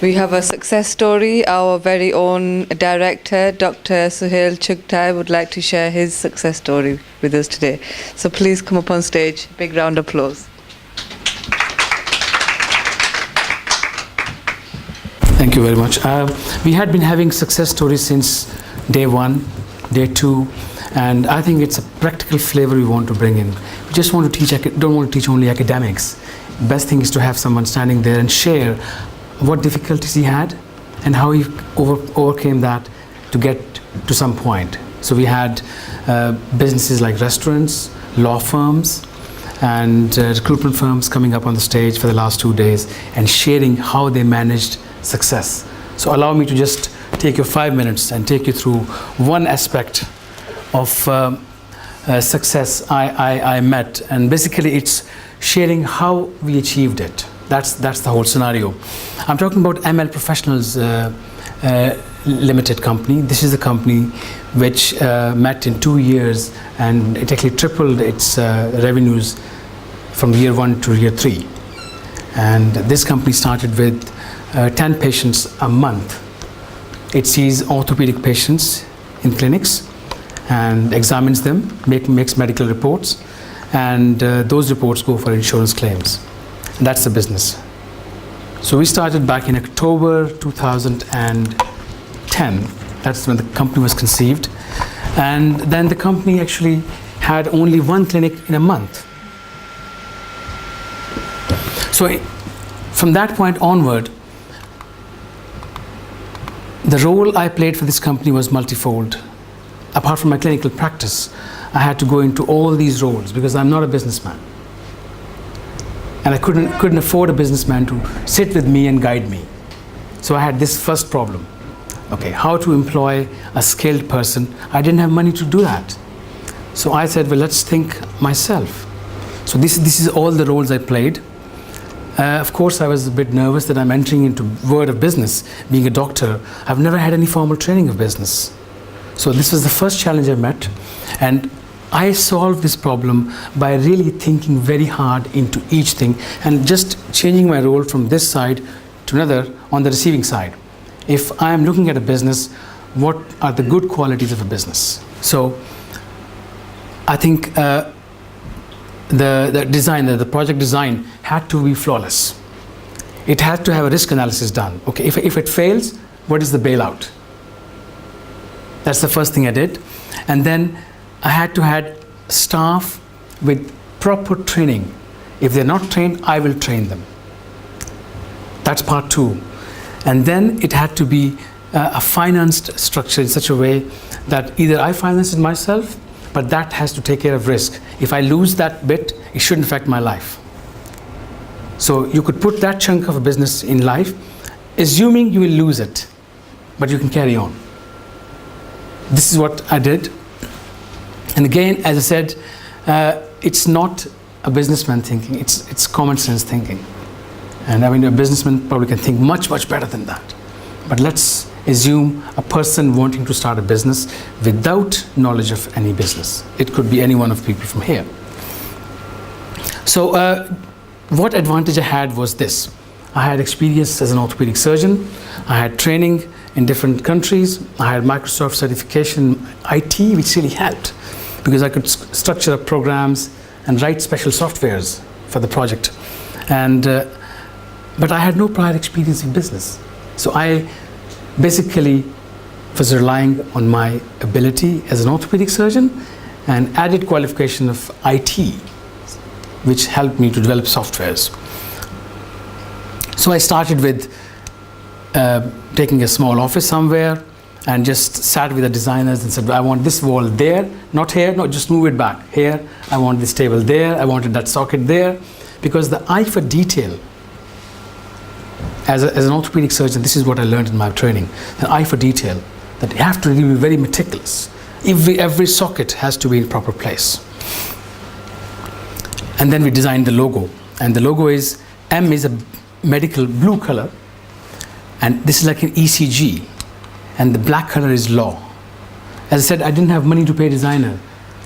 We have a success story. Our very own director, Dr. Suhail Chughtai, would like to share his success story with us today. So please come up on stage. Big round of applause. Thank you very much. We had been having success stories since day one, day two, and I think it's a practical flavor we want to bring in. We just want to teach, don't want to teach only academics. Best thing is to have someone standing there and share what difficulties he had and how he overcame that to get to some point. So we had businesses like restaurants, law firms, and recruitment firms coming up on the stage for the last 2 days and sharing how they managed success. So allow me to just take you 5 minutes and take you through one aspect of success I met, and basically it's sharing how we achieved it. That's the whole scenario. I'm talking about ML Professionals Limited company. This is a company which met in 2 years, and it actually tripled its revenues from year 1 to year 3. And this company started with 10 patients a month. It sees orthopedic patients in clinics and examines them, makes medical reports, and those reports go for insurance claims. And that's the business. So we started back in October 2010. That's when the company was conceived. And then the company actually had only 1 clinic in a month. So from that point onward, the role I played for this company was multifold. Apart from my clinical practice, I had to go into all these roles because I'm not a businessman. And I couldn't afford a businessman to sit with me and guide me. So I had this first problem. Okay, how to employ a skilled person? I didn't have money to do that. So I said, well, let's think myself. So this is all the roles I played. Of course, I was a bit nervous that I'm entering into world of business. Being a doctor, I've never had any formal training of business. So this was the first challenge I met. And I solved this problem by really thinking very hard into each thing and just changing my role from this side to another on the receiving side. If I am looking at a business, what are the good qualities of a business? So I think the project design had to be flawless. It had to have a risk analysis done. Okay, if it fails, what is the bailout? That's the first thing I did. And then I had to have staff with proper training. If they're not trained, I will train them. That's part 2. And then it had to be a financed structure in such a way that either I finance it myself, but that has to take care of risk. If I lose that bit, it shouldn't affect my life. So you could put that chunk of a business in life, assuming you will lose it, but you can carry on. This is what I did. And again, as I said, it's not a businessman thinking, it's common sense thinking. And I mean, a businessman probably can think much, much better than that. But let's assume a person wanting to start a business without knowledge of any business. It could be any one of people from here. So what advantage I had was this. I had experience as an orthopedic surgeon. I had training in different countries. I had Microsoft certification IT, which really helped because I could structure up programs and write special softwares for the project. And but I had no prior experience in business. So I basically was relying on my ability as an orthopedic surgeon and added qualification of IT, which helped me to develop softwares. So I started with taking a small office somewhere and just sat with the designers and said, I want this wall there, not here, no, just move it back. Here, I want this table there, I wanted that socket there. Because the eye for detail, as an orthopedic surgeon, this is what I learned in my training, an eye for detail, that you have to really be very meticulous. Every socket has to be in proper place. And then we designed the logo. And the logo is, M is a medical blue color, and this is like an ECG, and the black color is law. As I said, I didn't have money to pay a designer,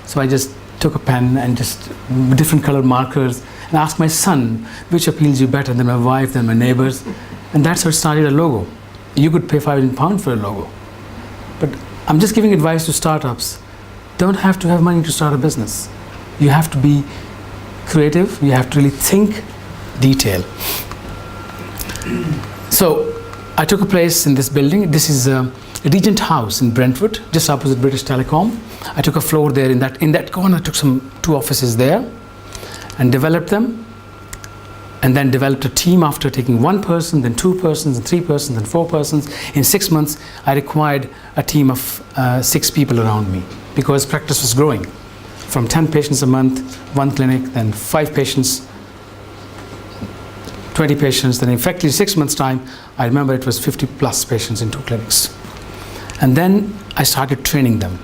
so I just took a pen and just different colored markers and asked my son, which appeals you better than my wife, than my neighbors. And that's how it started a logo. You could pay £500 for a logo. But I'm just giving advice to startups. Don't have to have money to start a business. You have to be creative. You have to really think detail. So I took a place in this building. This is Regent House in Brentwood, just opposite British Telecom. I took a floor there in that corner. I took two offices there and developed them, and then developed a team after taking one person, then two persons, and three persons, and 4 persons. In 6 months, I required a team of 6 people around me because practice was growing from 10 patients a month, 1 clinic, then 5 patients, 20 patients, then in fact in 6 months time, I remember it was 50 plus patients in 2 clinics. And then I started training them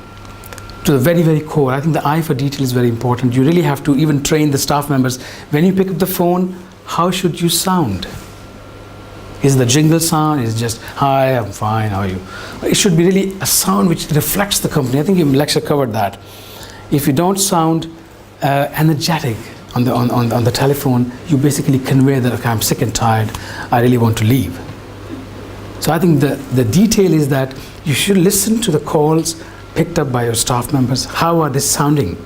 to the very, very core. I think the eye for detail is very important. You really have to even train the staff members. When you pick up the phone, how should you sound? Is the jingle sound? Is it just, hi, I'm fine, how are you? It should be really a sound which reflects the company. I think your lecture covered that. If you don't sound energetic on the telephone, you basically convey that, okay, I'm sick and tired, I really want to leave. So I think the detail is that you should listen to the calls picked up by your staff members. How are they sounding?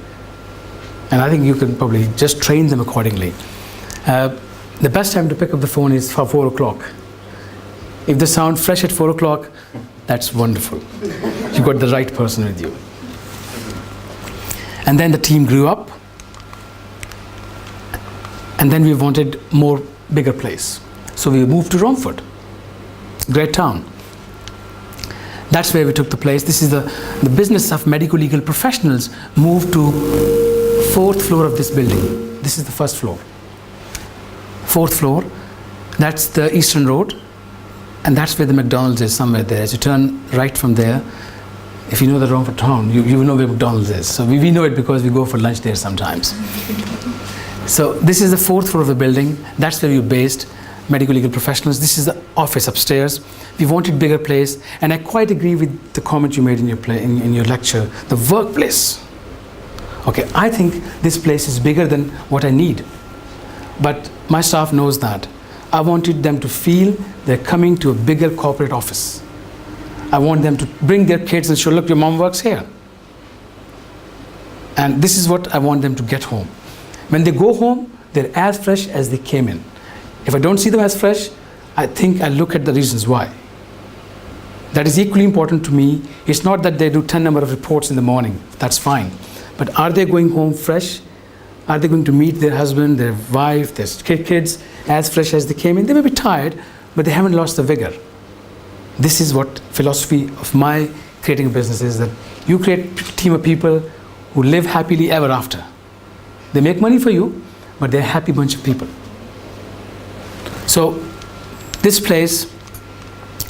And I think you can probably just train them accordingly. The best time to pick up the phone is for 4 o'clock. If they sound fresh at 4 o'clock, that's wonderful. You got the right person with you. And then the team grew up. And then we wanted bigger place. So we moved to Romford, great town. That's where we took the place. This is the business of medical legal professionals moved to 4th floor of this building. This is the 1st floor. 4th floor, that's the Eastern Road, and that's where the McDonald's is, somewhere there. As you turn right from there, if you know the Romford town, you know where McDonald's is. So we know it because we go for lunch there sometimes. So this is the 4th floor of the building. That's where we're based, medical legal professionals. This is the office upstairs. We wanted bigger place, and I quite agree with the comment you made in your lecture, the workplace. Okay, I think this place is bigger than what I need. But my staff knows that. I wanted them to feel they're coming to a bigger corporate office. I want them to bring their kids and show, look, your mom works here. And this is what I want them to get home. When they go home, they're as fresh as they came in. If I don't see them as fresh, I think I look at the reasons why. That is equally important to me. It's not that they do 10 number of reports in the morning. That's fine. But are they going home fresh? Are they going to meet their husband, their wife, their kids as fresh as they came in? They may be tired, but they haven't lost the vigor. This is what philosophy of my creating a business is, that you create a team of people who live happily ever after. They make money for you, but they're a happy bunch of people. So this place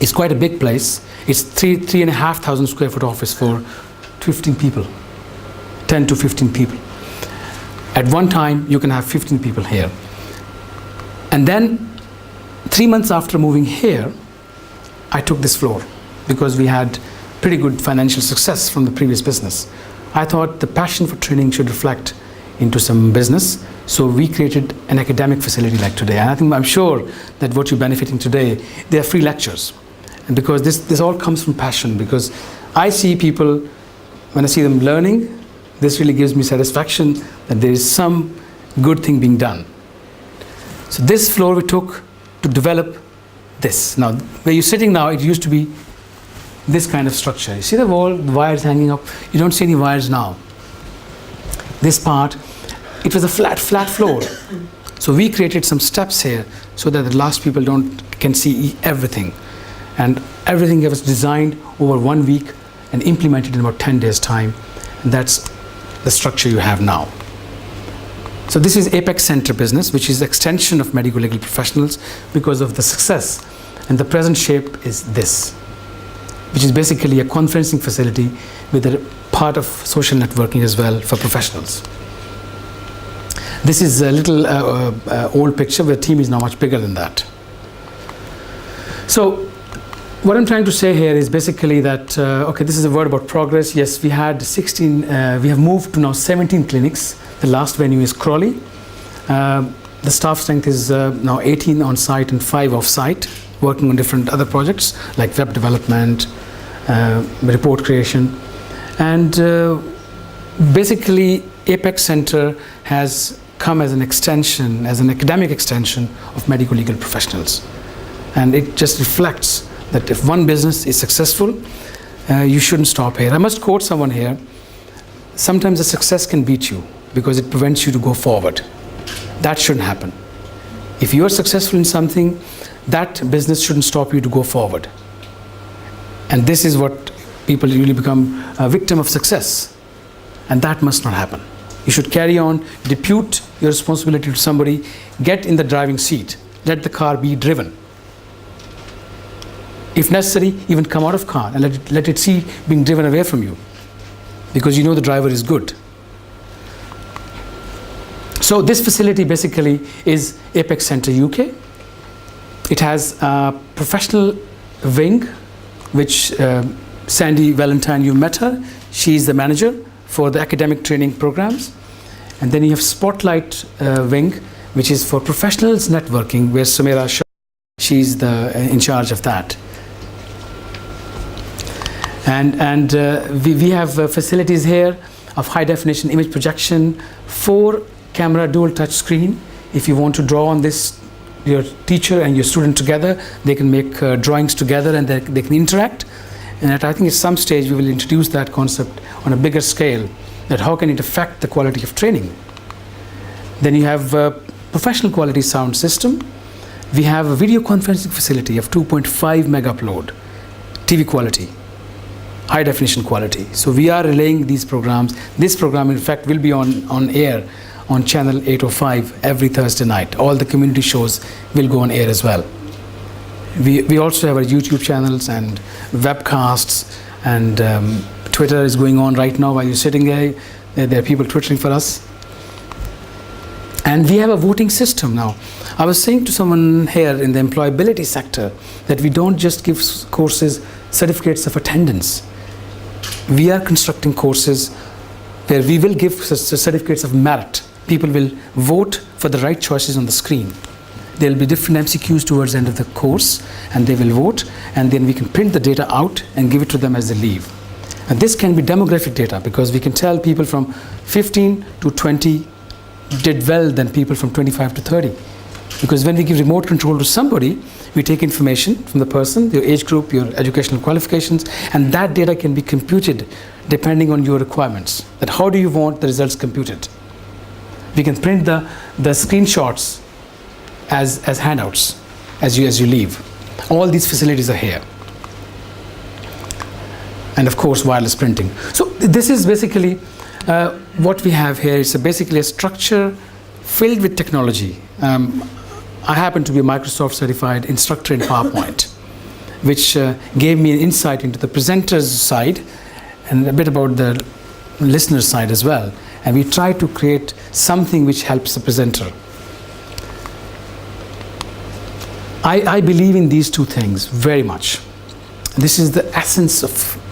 is quite a big place. It's 3,500 square foot office for 15 people, 10 to 15 people. At one time, you can have 15 people here. And then 3 months after moving here, I took this floor because we had pretty good financial success from the previous business. I thought the passion for training should reflect into some business. So we created an academic facility like today. And I'm sure that what you're benefiting today, they are free lectures. And because this all comes from passion, because I see people, when I see them learning, this really gives me satisfaction that there is some good thing being done. So this floor we took to develop this. Now, where you're sitting now, it used to be this kind of structure. You see the wall, the wires hanging up? You don't see any wires now. This part, it was a flat floor. So we created some steps here so that the last people can see everything. And everything was designed over 1 week and implemented in about 10 days' time. And that's the structure you have now. So this is Apex Center business, which is extension of medical legal professionals because of the success. And the present shape is this, which is basically a conferencing facility with a part of social networking as well for professionals. This is a little old picture where the team is now much bigger than that. So what I'm trying to say here is basically that, okay, this is a word about progress. Yes, we had 16, we have moved to now 17 clinics. The last venue is Crawley. The staff strength is now 18 on site and 5 off site. working on different other projects like web development, report creation, and basically Apex Center has come as an extension, as an academic extension of medical legal professionals. And it just reflects that if one business is successful, you shouldn't stop here. I must quote someone here. Sometimes the success can beat you because it prevents you to go forward. That shouldn't happen. If you are successful in something, that business shouldn't stop you to go forward. And this is what people really become a victim of success. And that must not happen. You should carry on, depute your responsibility to somebody, get in the driving seat, let the car be driven. If necessary, even come out of car and let it see being driven away from you, because you know the driver is good. So this facility basically is Apex Center UK. It has a professional wing, which Sandy Valentine, you met her. She's the manager for the academic training programs. And then you have Spotlight wing, which is for professionals networking, where Sumera Shah, she's in charge of that. And we have facilities here of high definition image projection, 4-camera dual touch screen. If you want to draw on this, your teacher and your student together, they can make drawings together and they can interact. And I think at some stage we will introduce that concept on a bigger scale, that how can it affect the quality of training. Then you have a professional quality sound system. We have a video conferencing facility of 2.5 meg upload, TV quality, high definition quality. So we are relaying these programs. This program in fact will be on air on channel 805 every Thursday night. All the community shows will go on air as well. We also have our YouTube channels and webcasts, and Twitter is going on right now while you're sitting there. There are people twittering for us. And we have a voting system now. I was saying to someone here in the employability sector that we don't just give courses certificates of attendance. We are constructing courses where we will give certificates of merit. People will vote for the right choices on the screen. There will be different MCQs towards the end of the course, and they will vote, and then we can print the data out and give it to them as they leave. And this can be demographic data, because we can tell people from 15 to 20 did well than people from 25 to 30. Because when we give remote control to somebody, we take information from the person, your age group, your educational qualifications, and that data can be computed depending on your requirements. That how do you want the results computed? We can print the screenshots as handouts as you leave. All these facilities are here. And of course, wireless printing. So this is basically what we have here. It's basically a structure filled with technology. I happen to be a Microsoft certified instructor in PowerPoint, which gave me an insight into the presenter's side and a bit about the listener's side as well. And we try to create something which helps the presenter. I believe in these two things very much. This is the essence of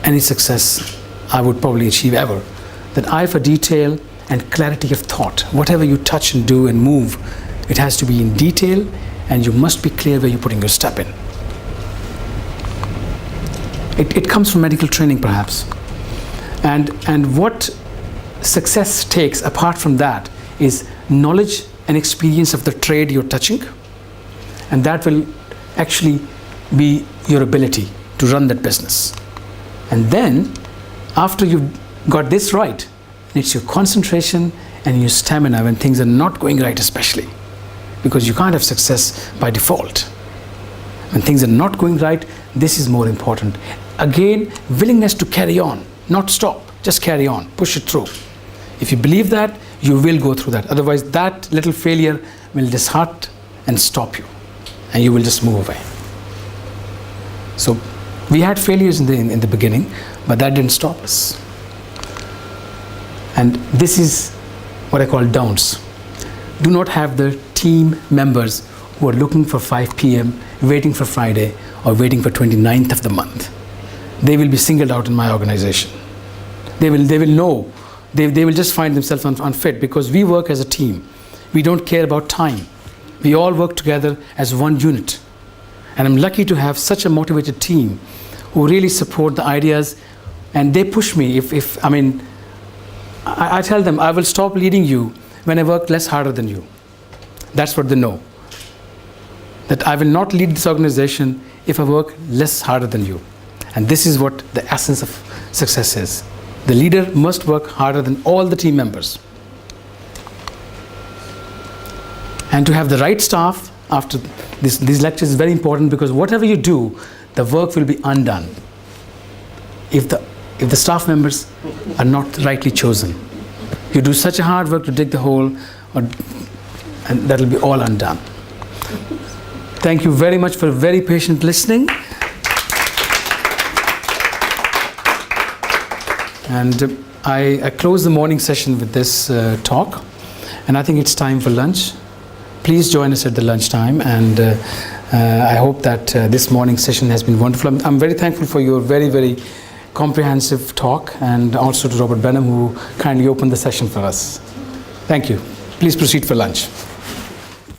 any success I would probably achieve ever. That eye for detail and clarity of thought. Whatever you touch and do and move, it has to be in detail, and you must be clear where you're putting your step in. It comes from medical training perhaps. And what success takes apart from that is knowledge and experience of the trade you're touching. And that will actually be your ability to run that business. And then, after you've got this right, it's your concentration and your stamina when things are not going right, especially. Because you can't have success by default. When things are not going right, this is more important. Again, willingness to carry on, not stop, just carry on, push it through. If you believe that, you will go through that. Otherwise, that little failure will dishearten and stop you. And you will just move away. So we had failures in the beginning, but that didn't stop us. And this is what I call don'ts. Do not have the team members who are looking for 5 p.m., waiting for Friday, or waiting for 29th of the month. They will be singled out in my organization. They will know. They will just find themselves unfit, because we work as a team. We don't care about time. We all work together as one unit. And I'm lucky to have such a motivated team who really support the ideas, and they push me. I tell them, I will stop leading you when I work less harder than you. That's what they know. That I will not lead this organization if I work less harder than you. And this is what the essence of success is. The leader must work harder than all the team members. And to have the right staff after these lectures is very important, because whatever you do, the work will be undone if the staff members are not rightly chosen. You do such a hard work to dig the hole, and that will be all undone. Thank you very much for very patient listening. And I close the morning session with this talk, and I think it's time for lunch. Please join us at the lunchtime, and I hope that this morning session has been wonderful. I'm very thankful for your very, very comprehensive talk, and also to Robert Benham, who kindly opened the session for us. Thank you. Please proceed for lunch.